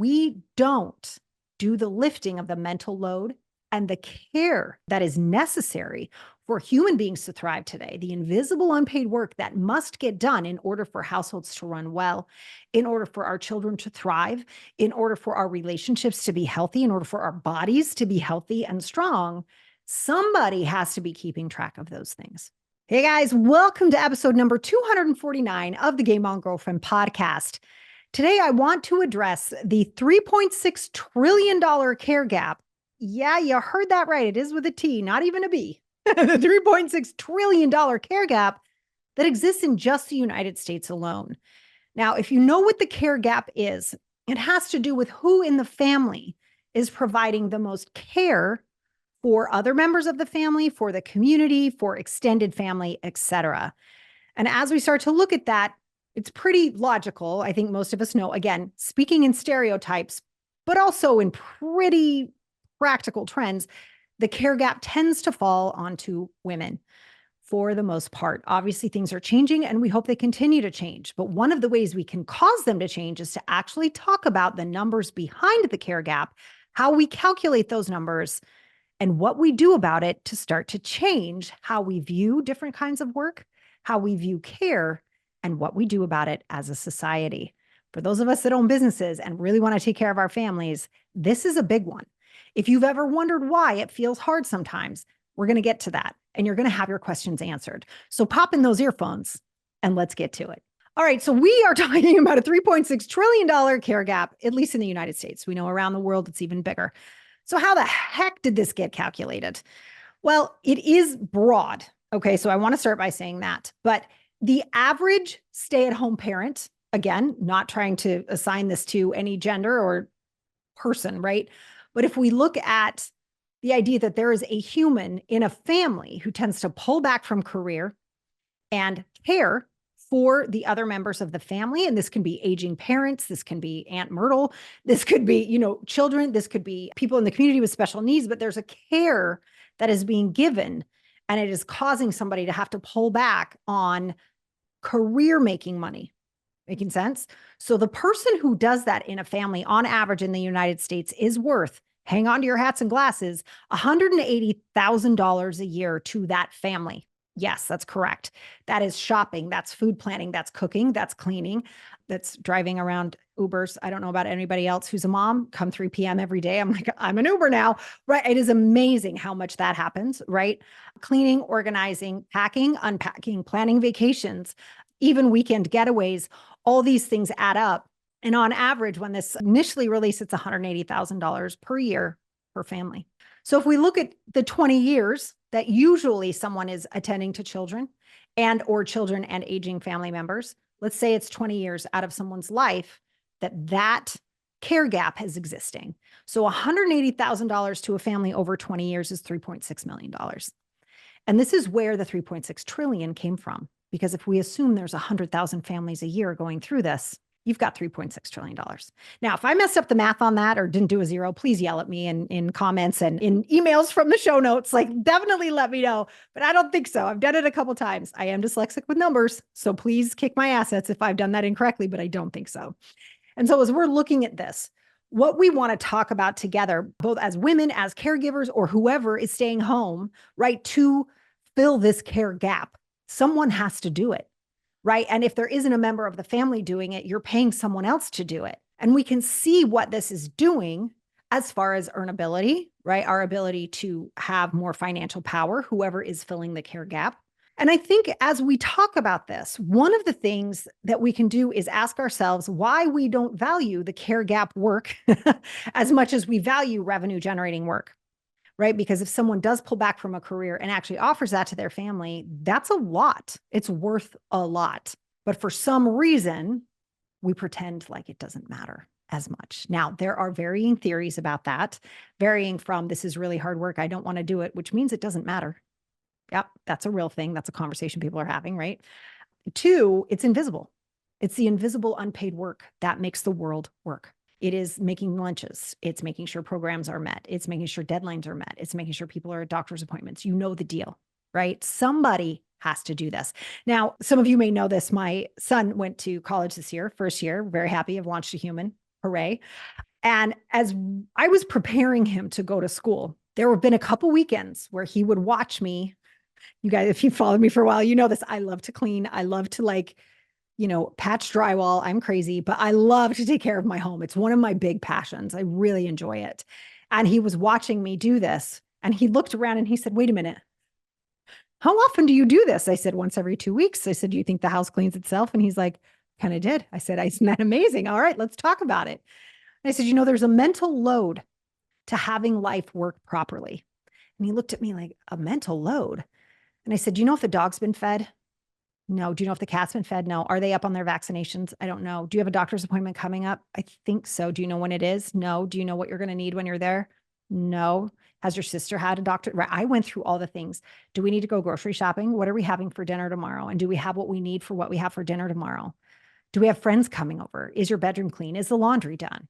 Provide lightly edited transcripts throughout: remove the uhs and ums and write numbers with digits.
we don't do the lifting of the mental load and the care that is necessary for human beings to thrive today, the invisible unpaid work that must get done in order for households to run well, in order for our children to thrive, in order for our relationships to be healthy, in order for our bodies to be healthy and strong, somebody has to be keeping track of those things. Hey guys, welcome to episode number 249 of the Game On Girlfriend podcast. Today, I want to address the $3.6 trillion care gap. Yeah, you heard that right. It is with a T, not even a B. The $3.6 trillion care gap that exists in just the United States alone. Now, if you know what the care gap is, it has to do with who in the family is providing the most care for other members of the family, for the community, for extended family, etc. And as we start to look at that, it's pretty logical. I think most of us know, again, speaking in stereotypes, but also in pretty practical trends, the care gap tends to fall onto women for the most part. Obviously, things are changing and we hope they continue to change. But one of the ways we can cause them to change is to actually talk about the numbers behind the care gap, how we calculate those numbers, and what we do about it to start to change how we view different kinds of work, how we view care, and what we do about it as a society. For those of us that own businesses and really want to take care of our families, this is a big one. If you've ever wondered why it feels hard sometimes, we're going to get to that and you're going to have your questions answered. So pop in those earphones and let's get to it. All right, so we are talking about a $3.6 trillion care gap, at least in the United States. We know around the world it's even bigger. So how the heck did this get calculated? Well, it is broad. Okay, so I want to start by saying that. But the average stay-at-home parent, again, not trying to assign this to any gender or person, right? But if we look at the idea that there is a human in a family who tends to pull back from career and care for the other members of the family, and this can be aging parents, this can be Aunt Myrtle, this could be, children, this could be people in the community with special needs, but there's a care that is being given and it is causing somebody to have to pull back on career making money. Making sense? So the person who does that in a family on average in the United States is worth, hang on to your hats and glasses, $180,000 a year to that family. Yes, that's correct. That is shopping. That's food planning. That's cooking. That's cleaning. That's driving around Ubers. I don't know about anybody else who's a mom. Come 3 p.m. every day. I'm like, I'm an Uber now, right? It is amazing how much that happens, right? Cleaning, organizing, packing, unpacking, planning vacations, even weekend getaways. All these things add up. And on average, when this initially released, it's $180,000 per year per family. So if we look at the 20 years that usually someone is attending to children or children and aging family members, let's say it's 20 years out of someone's life that care gap is existing. So $180,000 to a family over 20 years is $3.6 million. And this is where the 3.6 trillion came from. Because if we assume there's 100,000 families a year going through this, you've got $3.6 trillion. Now, if I messed up the math on that or didn't do a zero, please yell at me in comments and in emails from the show notes. Definitely let me know. But I don't think so. I've done it a couple times. I am dyslexic with numbers. So please kick my assets if I've done that incorrectly, but I don't think so. And so as we're looking at this, what we want to talk about together, both as women, as caregivers, or whoever is staying home, right, to fill this care gap, someone has to do it. Right. And if there isn't a member of the family doing it, you're paying someone else to do it. And we can see what this is doing as far as earnability, right? Our ability to have more financial power, whoever is filling the care gap. And I think as we talk about this, one of the things that we can do is ask ourselves why we don't value the care gap work as much as we value revenue generating work. Right? Because if someone does pull back from a career and actually offers that to their family, that's a lot. It's worth a lot. But for some reason, we pretend like it doesn't matter as much. Now, there are varying theories about that, varying from this is really hard work, I don't want to do it, which means it doesn't matter. Yep, that's a real thing. That's a conversation people are having, right? 2, it's invisible. It's the invisible unpaid work that makes the world work. It is making lunches. It's making sure programs are met. It's making sure deadlines are met. It's making sure people are at doctor's appointments. You know the deal, right? Somebody has to do this. Now, some of you may know this. My son went to college this year, first year, very happy. I've launched a human. Hooray. And as I was preparing him to go to school, there have been a couple weekends where he would watch me. You guys, if you followed me for a while, you know this. I love to clean. I love to patch drywall. I'm crazy, but I love to take care of my home. It's one of my big passions. I really enjoy it. And he was watching me do this. And he looked around and he said, wait a minute. How often do you do this? I said, once every 2 weeks. I said, do you think the house cleans itself? And he's like, kind of did. I said, isn't that amazing? All right, let's talk about it. And I said, there's a mental load to having life work properly. And he looked at me like, a mental load. And I said, do you know if the dog's been fed? No. Do you know if the cat's been fed? No. Are they up on their vaccinations? I don't know. Do you have a doctor's appointment coming up? I think so. Do you know when it is? No. Do you know what you're going to need when you're there? No. Has your sister had a doctor? Right. I went through all the things. Do we need to go grocery shopping? What are we having for dinner tomorrow? And do we have what we need for what we have for dinner tomorrow? Do we have friends coming over? Is your bedroom clean? Is the laundry done?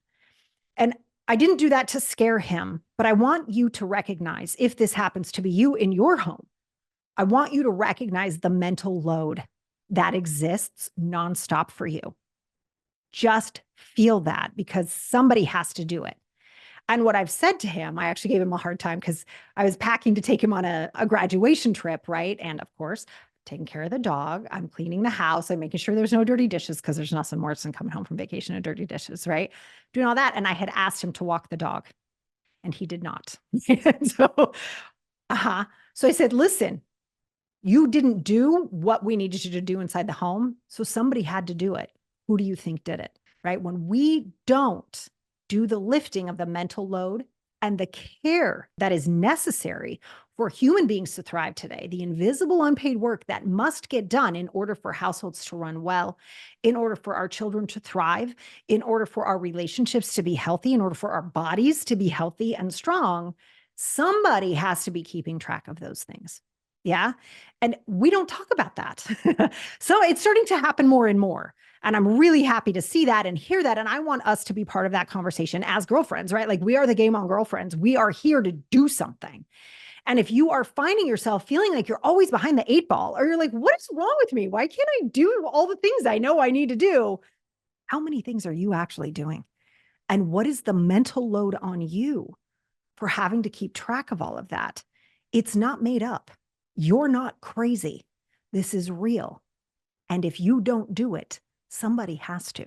And I didn't do that to scare him, but I want you to recognize, if this happens to be you in your home, I want you to recognize the mental load that exists nonstop for you. Just feel that, because somebody has to do it. And what I've said to him, I actually gave him a hard time because I was packing to take him on a graduation trip, right? And of course, taking care of the dog. I'm cleaning the house. I'm making sure there's no dirty dishes, because there's nothing worse than coming home from vacation and dirty dishes, right? Doing all that. And I had asked him to walk the dog, and he did not. So, so I said, listen, you didn't do what we needed you to do inside the home. So somebody had to do it. Who do you think did it? Right? When we don't do the lifting of the mental load and the care that is necessary for human beings to thrive today, the invisible unpaid work that must get done in order for households to run well, in order for our children to thrive, in order for our relationships to be healthy, in order for our bodies to be healthy and strong, somebody has to be keeping track of those things. Yeah. And we don't talk about that. So it's starting to happen more and more. And I'm really happy to see that and hear that. And I want us to be part of that conversation as girlfriends, right? Like, we are the Game On Girlfriends. We are here to do something. And if you are finding yourself feeling like you're always behind the 8 ball, or you're like, what is wrong with me? Why can't I do all the things I know I need to do? How many things are you actually doing? And what is the mental load on you for having to keep track of all of that? It's not made up. You're not crazy. This is real. And if you don't do it, somebody has to.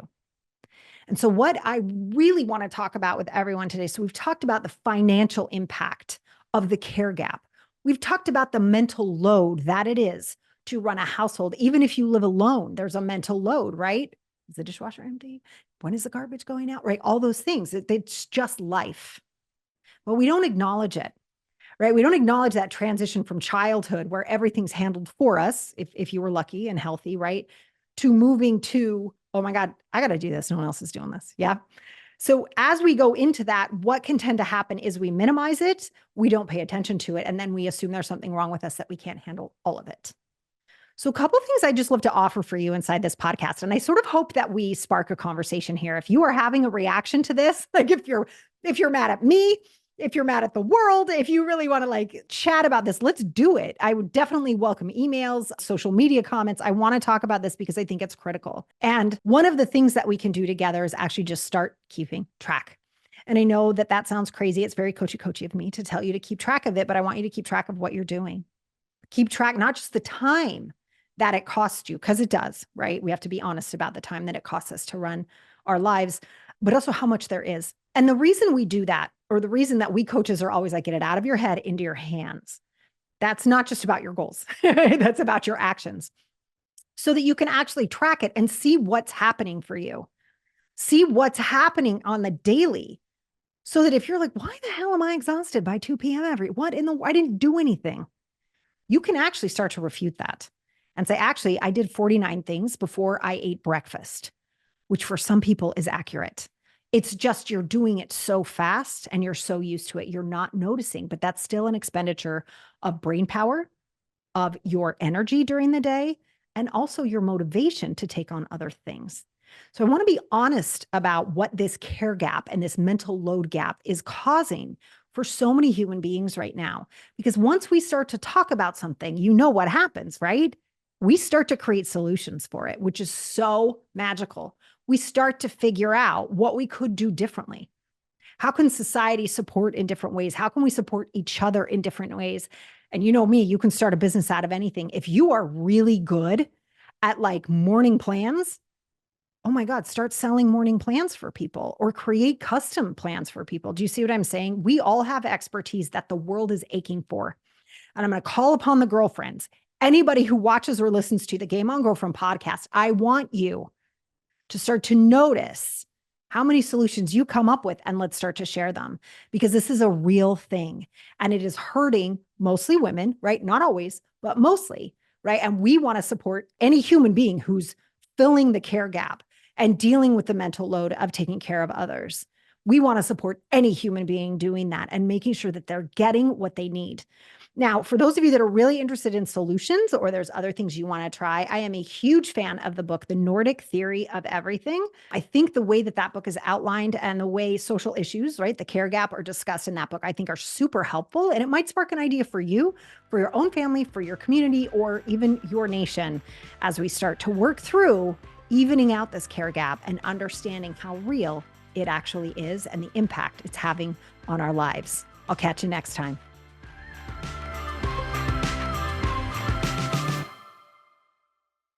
And so what I really want to talk about with everyone today, so we've talked about the financial impact of the care gap. We've talked about the mental load that it is to run a household. Even if you live alone, there's a mental load, right? Is the dishwasher empty? When is the garbage going out? Right? All those things. It's just life. But we don't acknowledge it. Right? We don't acknowledge that transition from childhood, where everything's handled for us, if you were lucky and healthy, right? To moving to, oh my God, I got to do this. No one else is doing this. Yeah. So as we go into that, what can tend to happen is we minimize it, we don't pay attention to it, and then we assume there's something wrong with us, that we can't handle all of it. So a couple of things I just love to offer for you inside this podcast. And I sort of hope that we spark a conversation here. If you are having a reaction to this, like if you're mad at me, if you're mad at the world, if you really want to chat about this, let's do it. I would definitely welcome emails, social media comments. I want to talk about this because I think it's critical. And one of the things that we can do together is actually just start keeping track. And I know that sounds crazy. It's very coachy of me to tell you to keep track of it, but I want you to keep track of what you're doing. Keep track, not just the time that it costs you, because it does, right? We have to be honest about the time that it costs us to run our lives, but also how much there is. And the reason we do that, or the reason that we coaches are always like, get it out of your head into your hands. That's not just about your goals. That's about your actions, so that you can actually track it and see what's happening for you. See what's happening on the daily, so that if you're like, why the hell am I exhausted by 2 p.m. I didn't do anything. You can actually start to refute that and say, actually, I did 49 things before I ate breakfast, which for some people is accurate. It's just you're doing it so fast and you're so used to it, you're not noticing, but that's still an expenditure of brain power, of your energy during the day, and also your motivation to take on other things. So I want to be honest about what this care gap and this mental load gap is causing for so many human beings right now. Because once we start to talk about something, you know what happens, right? We start to create solutions for it, which is so magical. We start to figure out what we could do differently. How can society support in different ways? How can we support each other in different ways? And you know me, you can start a business out of anything. If you are really good at like morning plans, oh my God, start selling morning plans for people or create custom plans for people. Do you see what I'm saying? We all have expertise that the world is aching for. And I'm going to call upon the girlfriends, anybody who watches or listens to the Game On Girlfriend podcast. I want you to start to notice how many solutions you come up with, and let's start to share them, because this is a real thing and it is hurting mostly women, right? Not always, but mostly, right? And we want to support any human being who's filling the care gap and dealing with the mental load of taking care of others. We want to support any human being doing that and making sure that they're getting what they need. Now, for those of you that are really interested in solutions or there's other things you want to try, I am a huge fan of the book, The Nordic Theory of Everything. I think the way that that book is outlined and the way social issues, right, the care gap are discussed in that book, I think are super helpful. And it might spark an idea for you, for your own family, for your community, or even your nation as we start to work through evening out this care gap and understanding how real it actually is and the impact it's having on our lives. I'll catch you next time.